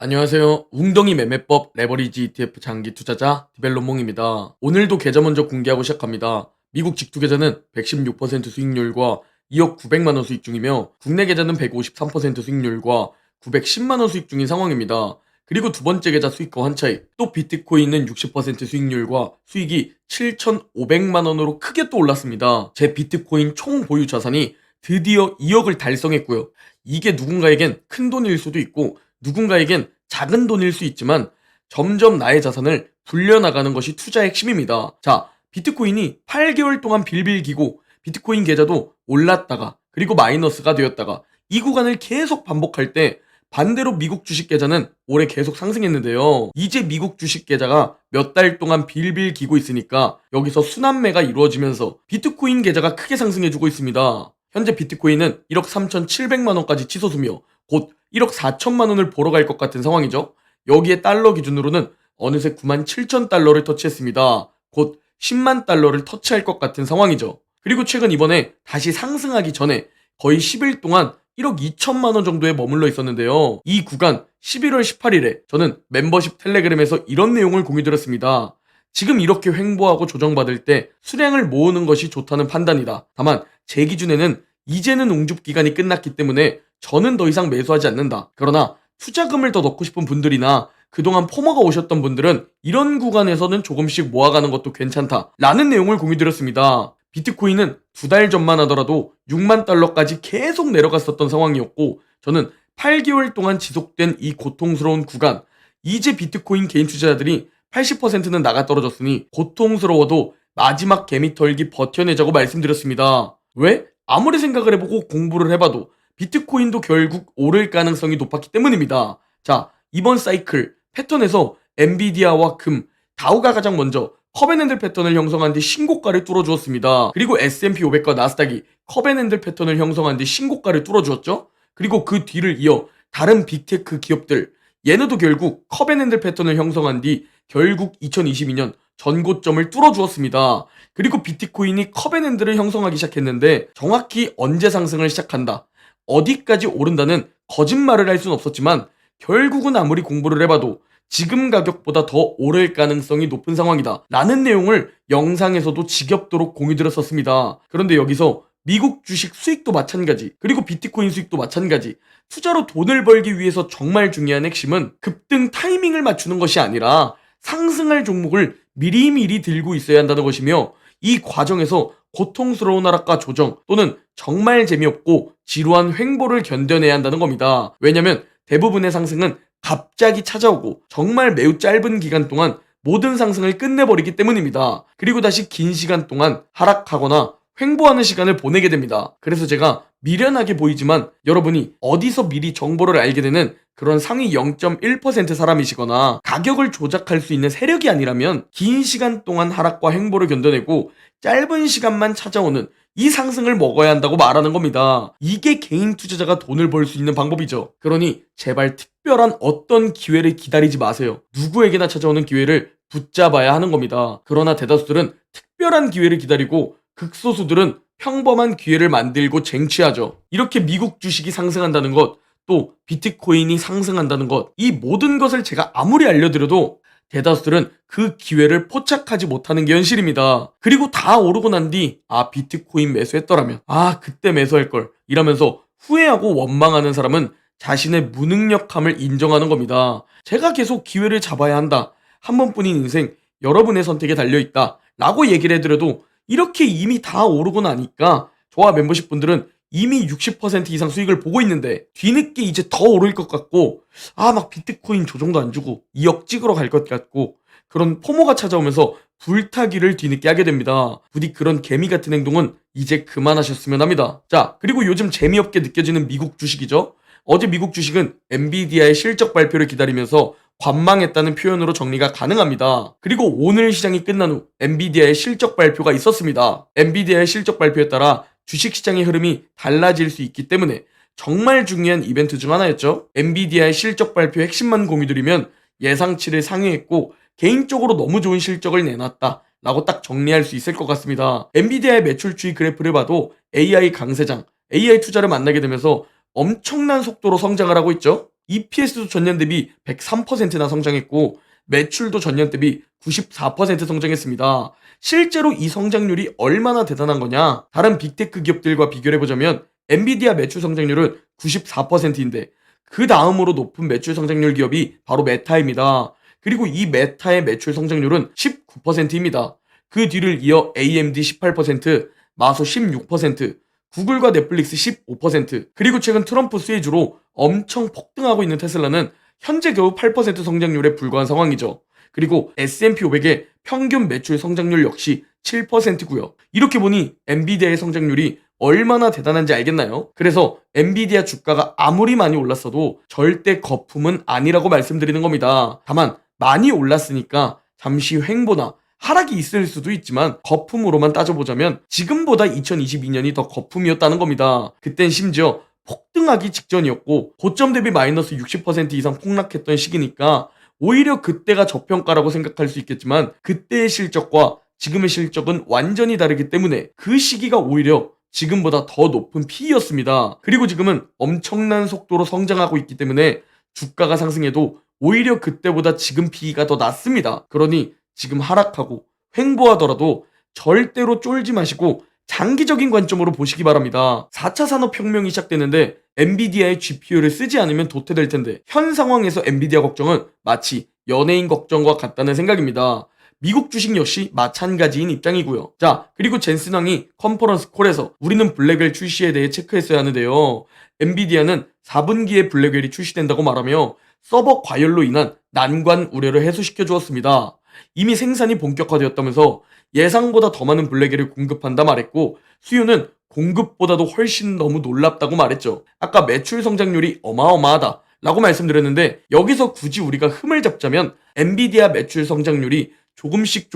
안녕하세요. 웅덩이 매매법 레버리지 ETF 장기 투자자 디벨롭몽입니다. 오늘도 계좌 먼저 공개하고 시작합니다. 미국 직투 계좌는 116% 수익률과 2억 900만 원 수익 중이며 국내 계좌는 153% 수익률과 910만 원 수익 중인 상황입니다. 그리고 두 번째 계좌 수익과 환 차익, 또 비트코인은 60% 수익률과 수익이 7,500만 원으로 크게 또 올랐습니다. 제 비트코인 총 보유 자산이 드디어 2억을 달성했고요. 이게 누군가에겐 큰 돈일 수도 있고 누군가에겐 작은 돈일 수 있지만 점점 나의 자산을 불려나가는 것이 투자의 핵심입니다. 자, 비트코인이 8개월 동안 빌빌 기고 비트코인 계좌도 올랐다가 그리고 마이너스가 되었다가 이 구간을 계속 반복할 때 반대로 미국 주식 계좌는 올해 계속 상승했는데요. 이제 미국 주식 계좌가 몇 달 동안 빌빌 기고 있으니까 여기서 순환매가 이루어지면서 비트코인 계좌가 크게 상승해주고 있습니다. 현재 비트코인은 1억 3,700만 원까지 치솟으며 곧 1억 4천만 원을 보러 갈 것 같은 상황이죠. 여기에 달러 기준으로는 어느새 9만 7천 달러를 터치했습니다. 곧 10만 달러를 터치할 것 같은 상황이죠. 그리고 최근 이번에 다시 상승하기 전에 거의 10일 동안 1억 2천만 원 정도에 머물러 있었는데요. 이 구간 11월 18일에 저는 멤버십 텔레그램에서 이런 내용을 공유드렸습니다. 지금 이렇게 횡보하고 조정받을 때 수량을 모으는 것이 좋다는 판단이다. 다만 제 기준에는 이제는 웅줍 기간이 끝났기 때문에 저는 더 이상 매수하지 않는다. 그러나 투자금을 더 넣고 싶은 분들이나 그동안 포머가 오셨던 분들은 이런 구간에서는 조금씩 모아가는 것도 괜찮다 라는 내용을 공유드렸습니다. 비트코인은 두 달 전만 하더라도 6만 달러까지 계속 내려갔었던 상황이었고 저는 8개월 동안 지속된 이 고통스러운 구간, 이제 비트코인 개인 투자자들이 80%는 나가 떨어졌으니 고통스러워도 마지막 개미털기 버텨내자고 말씀드렸습니다. 왜? 아무리 생각을 해보고 공부를 해봐도 비트코인도 결국 오를 가능성이 높았기 때문입니다. 자, 이번 사이클 패턴에서 엔비디아와 금, 다우가 가장 먼저 커벤핸들 패턴을 형성한 뒤 신고가를 뚫어주었습니다. 그리고 S&P 500과 나스닥이 커벤핸들 패턴을 형성한 뒤 신고가를 뚫어주었죠. 그리고 그 뒤를 이어 다른 빅테크 기업들, 얘네도 결국 커벤핸들 패턴을 형성한 뒤 결국 2022년 전고점을 뚫어주었습니다. 그리고 비트코인이 커벤핸들을 형성하기 시작했는데 정확히 언제 상승을 시작한다, 어디까지 오른다는 거짓말을 할 수는 없었지만 결국은 아무리 공부를 해봐도 지금 가격보다 더 오를 가능성이 높은 상황이다 라는 내용을 영상에서도 지겹도록 공유드렸었습니다. 그런데 여기서 미국 주식 수익도 마찬가지, 그리고 비트코인 수익도 마찬가지, 투자로 돈을 벌기 위해서 정말 중요한 핵심은 급등 타이밍을 맞추는 것이 아니라 상승할 종목을 미리미리 들고 있어야 한다는 것이며, 이 과정에서 고통스러운 하락과 조정 또는 정말 재미없고 지루한 횡보를 견뎌내야 한다는 겁니다. 왜냐면 대부분의 상승은 갑자기 찾아오고 정말 매우 짧은 기간 동안 모든 상승을 끝내버리기 때문입니다. 그리고 다시 긴 시간 동안 하락하거나 횡보하는 시간을 보내게 됩니다. 그래서 제가 미련하게 보이지만 여러분이 어디서 미리 정보를 알게 되는 그런 상위 0.1% 사람이시거나 가격을 조작할 수 있는 세력이 아니라면 긴 시간 동안 하락과 횡보를 견뎌내고 짧은 시간만 찾아오는 이 상승을 먹어야 한다고 말하는 겁니다. 이게 개인 투자자가 돈을 벌 수 있는 방법이죠. 그러니 제발 특별한 어떤 기회를 기다리지 마세요. 누구에게나 찾아오는 기회를 붙잡아야 하는 겁니다. 그러나 대다수들은 특별한 기회를 기다리고 극소수들은 평범한 기회를 만들고 쟁취하죠. 이렇게 미국 주식이 상승한다는 것, 또 비트코인이 상승한다는 것, 이 모든 것을 제가 아무리 알려드려도 대다수들은 그 기회를 포착하지 못하는 게 현실입니다. 그리고 다 오르고 난 뒤, 비트코인 매수했더라면, 그때 매수할 걸 이러면서 후회하고 원망하는 사람은 자신의 무능력함을 인정하는 겁니다. 제가 계속 기회를 잡아야 한다, 한 번뿐인 인생, 여러분의 선택에 달려있다 라고 얘기를 해드려도 이렇게 이미 다 오르고 나니까 저와 멤버십 분들은 이미 60% 이상 수익을 보고 있는데 뒤늦게 이제 더 오를 것 같고 막 비트코인 조정도 안 주고 2억 찍으러 갈 것 같고 그런 포모가 찾아오면서 불타기를 뒤늦게 하게 됩니다. 부디 그런 개미 같은 행동은 이제 그만하셨으면 합니다. 자, 그리고 요즘 재미없게 느껴지는 미국 주식이죠. 어제 미국 주식은 엔비디아의 실적 발표를 기다리면서 관망했다는 표현으로 정리가 가능합니다. 그리고 오늘 시장이 끝난 후 엔비디아의 실적 발표가 있었습니다. 엔비디아의 실적 발표에 따라 주식시장의 흐름이 달라질 수 있기 때문에 정말 중요한 이벤트 중 하나였죠. 엔비디아의 실적 발표 핵심만 공유드리면 예상치를 상회했고 개인적으로 너무 좋은 실적을 내놨다 라고 딱 정리할 수 있을 것 같습니다. 엔비디아의 매출 추이 그래프를 봐도 AI 강세장, AI 투자를 만나게 되면서 엄청난 속도로 성장을 하고 있죠. EPS도 전년 대비 103%나 성장했고 매출도 전년 대비 94% 성장했습니다. 실제로 이 성장률이 얼마나 대단한 거냐? 다른 빅테크 기업들과 비교를 해보자면 엔비디아 매출 성장률은 94%인데 그 다음으로 높은 매출 성장률 기업이 바로 메타입니다. 그리고 이 메타의 매출 성장률은 19%입니다. 그 뒤를 이어 AMD 18%, 마소 16%, 구글과 넷플릭스 15%, 그리고 최근 트럼프 수혜주로 엄청 폭등하고 있는 테슬라는 현재 겨우 8% 성장률에 불과한 상황이죠. 그리고 S&P 500의 평균 매출 성장률 역시 7%고요. 이렇게 보니 엔비디아의 성장률이 얼마나 대단한지 알겠나요? 그래서 엔비디아 주가가 아무리 많이 올랐어도 절대 거품은 아니라고 말씀드리는 겁니다. 다만 많이 올랐으니까 잠시 횡보나 하락이 있을 수도 있지만 거품으로만 따져보자면 지금보다 2022년이 더 거품이었다는 겁니다. 그땐 심지어 폭등하기 직전이었고 고점 대비 마이너스 60% 이상 폭락했던 시기니까 오히려 그때가 저평가라고 생각할 수 있겠지만 그때의 실적과 지금의 실적은 완전히 다르기 때문에 그 시기가 오히려 지금보다 더 높은 P였습니다. 그리고 지금은 엄청난 속도로 성장하고 있기 때문에 주가가 상승해도 오히려 그때보다 지금 P가 더 낮습니다. 그러니 지금 하락하고 횡보하더라도 절대로 쫄지 마시고 장기적인 관점으로 보시기 바랍니다. 4차 산업혁명이 시작되는데 엔비디아의 GPU를 쓰지 않으면 도태될 텐데 현 상황에서 엔비디아 걱정은 마치 연예인 걱정과 같다는 생각입니다. 미국 주식 역시 마찬가지인 입장이고요. 자, 그리고 젠슨 왕이 컨퍼런스 콜에서 우리는 블랙웰 출시에 대해 체크했어야 하는데요. 엔비디아는 4분기에 블랙웰이 출시된다고 말하며 서버 과열로 인한 난관 우려를 해소시켜 주었습니다. 이미 생산이 본격화되었다면서 예상보다 더 많은 블랙웰을 공급한다 말했고 수요는 공급보다도 훨씬 너무 놀랍다고 말했죠. 아까 매출 성장률이 어마어마하다 라고 말씀드렸는데 여기서 굳이 우리가 흠을 잡자면 엔비디아 매출 성장률이 조금씩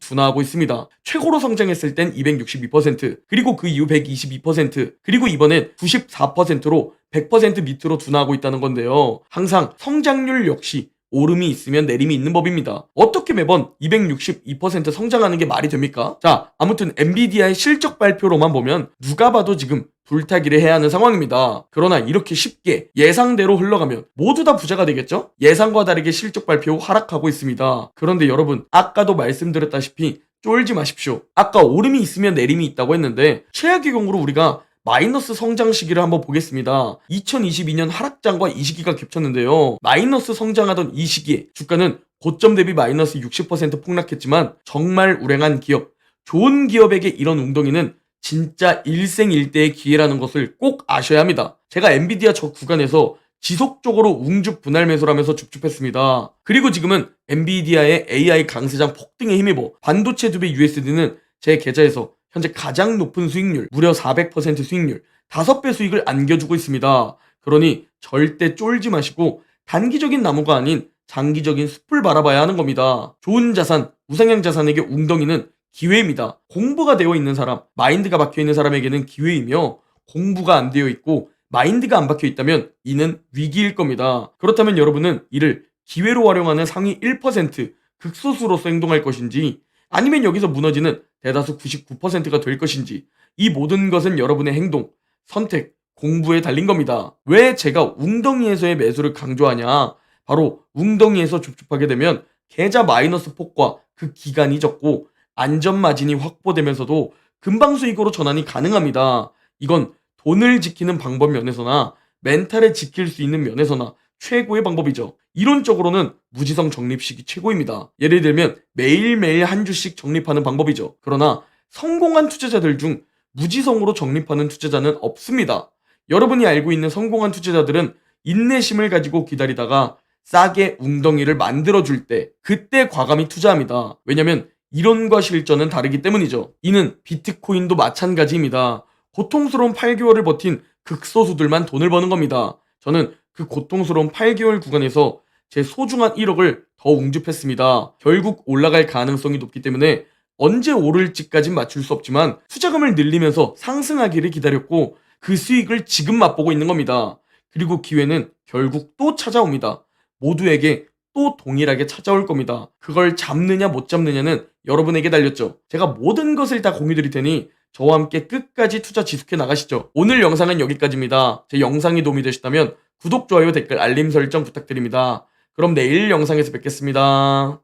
둔화하고 있습니다. 최고로 성장했을 땐 262%, 그리고 그 이후 122%, 그리고 이번엔 94%로 100% 밑으로 둔화하고 있다는 건데요. 항상 성장률 역시 오름이 있으면 내림이 있는 법입니다. 어떻게 매번 262% 성장하는 게 말이 됩니까? 자, 아무튼 엔비디아의 실적 발표로만 보면 누가 봐도 지금 불타기를 해야 하는 상황입니다. 그러나 이렇게 쉽게 예상대로 흘러가면 모두 다 부자가 되겠죠? 예상과 다르게 실적 발표 후 하락하고 있습니다. 그런데 여러분, 아까도 말씀드렸다시피 쫄지 마십시오. 아까 오름이 있으면 내림이 있다고 했는데 최악의 경우로 우리가 마이너스 성장 시기를 한번 보겠습니다. 2022년 하락장과 이 시기가 겹쳤는데요. 마이너스 성장하던 이 시기에 주가는 고점 대비 마이너스 60% 폭락했지만 정말 우량한 기업, 좋은 기업에게 이런 웅덩이는 진짜 일생일대의 기회라는 것을 꼭 아셔야 합니다. 제가 엔비디아 저 구간에서 지속적으로 웅주 분할 매수를 하면서 줍줍했습니다. 그리고 지금은 엔비디아의 AI 강세장 폭등에 힘입어 반도체 두배 USD는 제 계좌에서 현재 가장 높은 수익률, 무려 400% 수익률, 5배 수익을 안겨주고 있습니다. 그러니 절대 쫄지 마시고 단기적인 나무가 아닌 장기적인 숲을 바라봐야 하는 겁니다. 좋은 자산, 우상향 자산에게 웅덩이는 기회입니다. 공부가 되어 있는 사람, 마인드가 박혀 있는 사람에게는 기회이며 공부가 안 되어 있고 마인드가 안 박혀 있다면 이는 위기일 겁니다. 그렇다면 여러분은 이를 기회로 활용하는 상위 1% 극소수로서 행동할 것인지 아니면 여기서 무너지는 대다수 99%가 될 것인지 이 모든 것은 여러분의 행동, 선택, 공부에 달린 겁니다. 왜 제가 웅덩이에서의 매수를 강조하냐? 바로 웅덩이에서 줍줍하게 되면 계좌 마이너스 폭과 그 기간이 적고 안전 마진이 확보되면서도 금방 수익으로 전환이 가능합니다. 이건 돈을 지키는 방법 면에서나 멘탈을 지킬 수 있는 면에서나 최고의 방법이죠. 이론적으로는 무지성 적립식이 최고입니다. 예를 들면 매일매일 한 주씩 적립하는 방법이죠. 그러나 성공한 투자자들 중 무지성으로 적립하는 투자자는 없습니다. 여러분이 알고 있는 성공한 투자자들은 인내심을 가지고 기다리다가 싸게 웅덩이를 만들어줄 때 그때 과감히 투자합니다. 왜냐면 이론과 실전은 다르기 때문이죠. 이는 비트코인도 마찬가지입니다. 고통스러운 8개월을 버틴 극소수들만 돈을 버는 겁니다. 저는 그 고통스러운 8개월 구간에서 제 소중한 1억을 더 웅줍했습니다. 결국 올라갈 가능성이 높기 때문에 언제 오를지까진 맞출 수 없지만 투자금을 늘리면서 상승하기를 기다렸고 그 수익을 지금 맛보고 있는 겁니다. 그리고 기회는 결국 또 찾아옵니다. 모두에게 또 동일하게 찾아올 겁니다. 그걸 잡느냐 못 잡느냐는 여러분에게 달렸죠. 제가 모든 것을 다 공유 드릴 테니 저와 함께 끝까지 투자 지속해 나가시죠. 오늘 영상은 여기까지입니다. 제 영상이 도움이 되셨다면 구독, 좋아요, 댓글, 알림 설정 부탁드립니다. 그럼 내일 영상에서 뵙겠습니다.